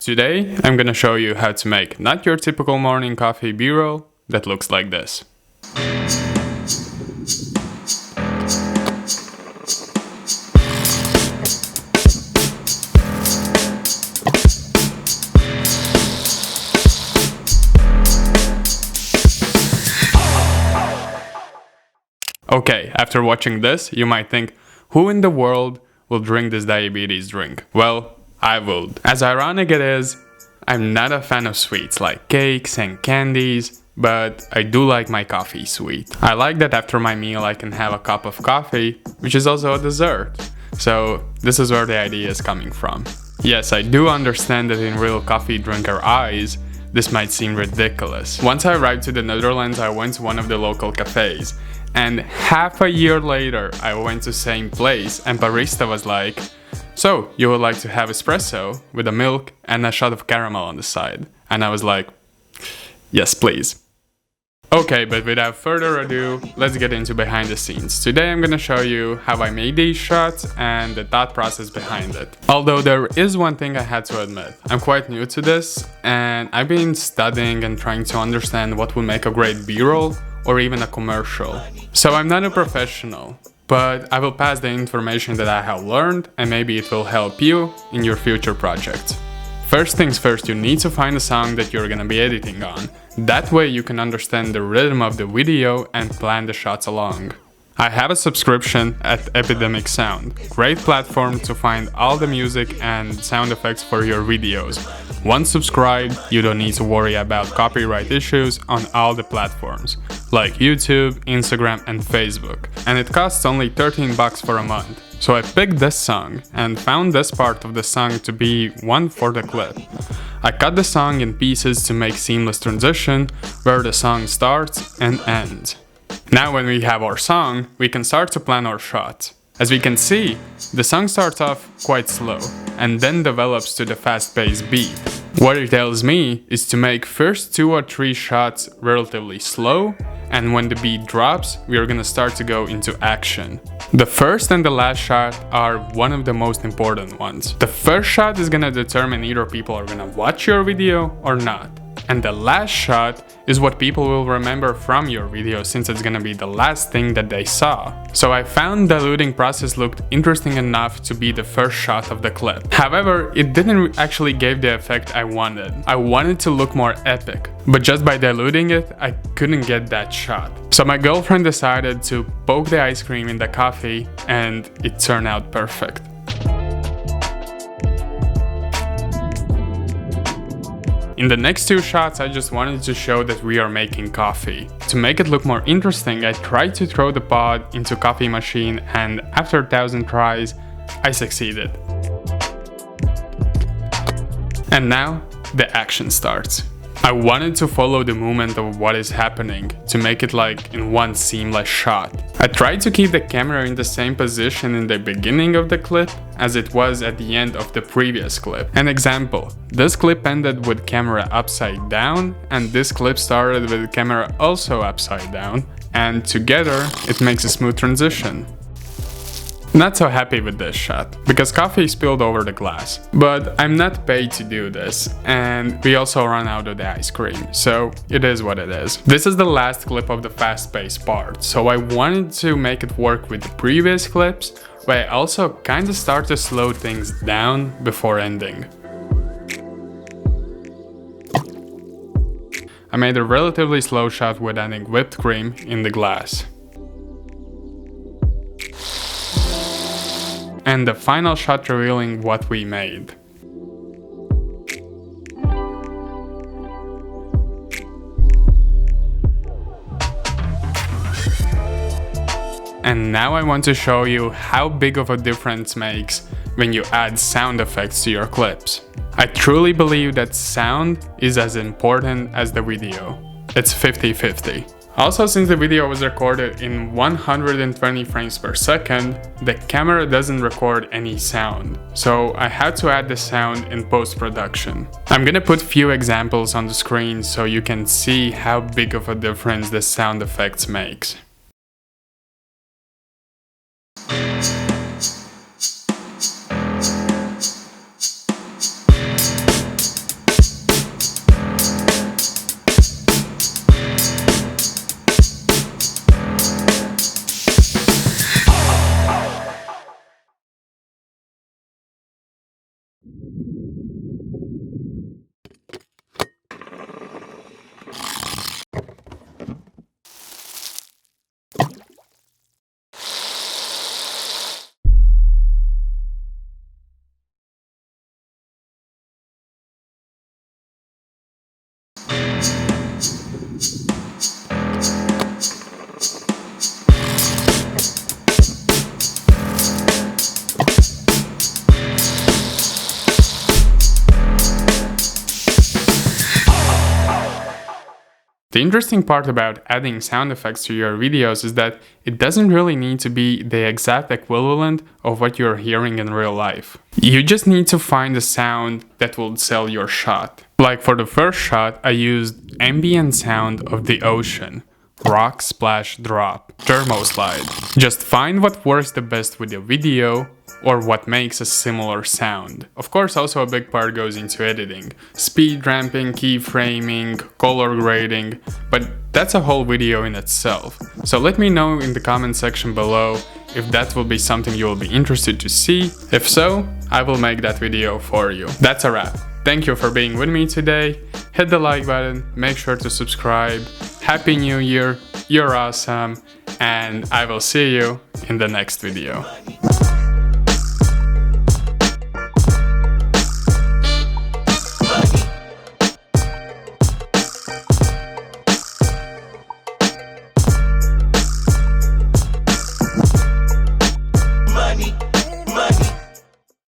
Today I'm gonna show you how to make not your typical morning coffee B-roll that looks like this. Okay, after watching this, you might think, who in the world will drink this diabetes drink? Well, I would. As ironic it is, I'm not a fan of sweets like cakes and candies, but I do like my coffee sweet. I like that after my meal I can have a cup of coffee, which is also a dessert. So this is where the idea is coming from. Yes, I do understand that in real coffee drinker eyes, this might seem ridiculous. Once I arrived to the Netherlands, I went to one of the local cafes. And half a year later, I went to the same place and barista was like, so, you would like to have espresso with a milk and a shot of caramel on the side? And I was like, yes please. Okay, but without further ado, let's get into behind the scenes. Today I'm gonna show you how I made these shots and the thought process behind it. Although there is one thing I had to admit, I'm quite new to this and I've been studying and trying to understand what would make a great B-roll or even a commercial. So I'm not a professional, but I will pass the information that I have learned and maybe it will help you in your future projects. First things first, you need to find a song that you're gonna be editing on. That way you can understand the rhythm of the video and plan the shots along. I have a subscription at Epidemic Sound, great platform to find all the music and sound effects for your videos. Once subscribed, you don't need to worry about copyright issues on all the platforms, like YouTube, Instagram and Facebook. And it costs only $13 for a month. So I picked this song and found this part of the song to be one for the clip. I cut the song in pieces to make seamless transition where the song starts and ends. Now when we have our song, we can start to plan our shot. As we can see, the song starts off quite slow and then develops to the fast-paced beat. What it tells me is to make first 2 or 3 shots relatively slow, and when the beat drops, we are gonna start to go into action. The first and the last shot are one of the most important ones. The first shot is gonna determine either people are gonna watch your video or not. And the last shot is what people will remember from your video since it's gonna be the last thing that they saw. So I found the diluting process looked interesting enough to be the first shot of the clip. However, it didn't actually give the effect I wanted. I wanted to look more epic, but just by diluting it, I couldn't get that shot. So my girlfriend decided to poke the ice cream in the coffee and it turned out perfect. In the next 2 shots, I just wanted to show that we are making coffee. To make it look more interesting, I tried to throw the pod into coffee machine and after 1,000 tries, I succeeded. And now, the action starts. I wanted to follow the movement of what is happening to make it like in one seamless shot. I tried to keep the camera in the same position in the beginning of the clip as it was at the end of the previous clip. An example, this clip ended with camera upside down and this clip started with camera also upside down, and together it makes a smooth transition. Not so happy with this shot, because coffee spilled over the glass. But I'm not paid to do this, and we also ran out of the ice cream, so it is what it is. This is the last clip of the fast-paced part, so I wanted to make it work with the previous clips, but I also kinda start to slow things down before ending. I made a relatively slow shot with adding whipped cream in the glass. And the final shot revealing what we made. And now I want to show you how big of a difference makes when you add sound effects to your clips. I truly believe that sound is as important as the video. It's 50-50. Also, since the video was recorded in 120 frames per second, the camera doesn't record any sound, so I had to add the sound in post-production. I'm gonna put few examples on the screen so you can see how big of a difference the sound effects makes. The interesting part about adding sound effects to your videos is that it doesn't really need to be the exact equivalent of what you're hearing in real life. You just need to find a sound that will sell your shot. Like for the first shot, I used ambient sound of the ocean. Rock, splash, drop, thermoslide. Just find what works the best with your video or what makes a similar sound. Of course, also a big part goes into editing. Speed ramping, keyframing, color grading, but that's a whole video in itself. So let me know in the comment section below if that will be something you will be interested to see. If so, I will make that video for you. That's a wrap. Thank you for being with me today. Hit the like button, make sure to subscribe. Happy New Year, you're awesome, and I will see you in the next video.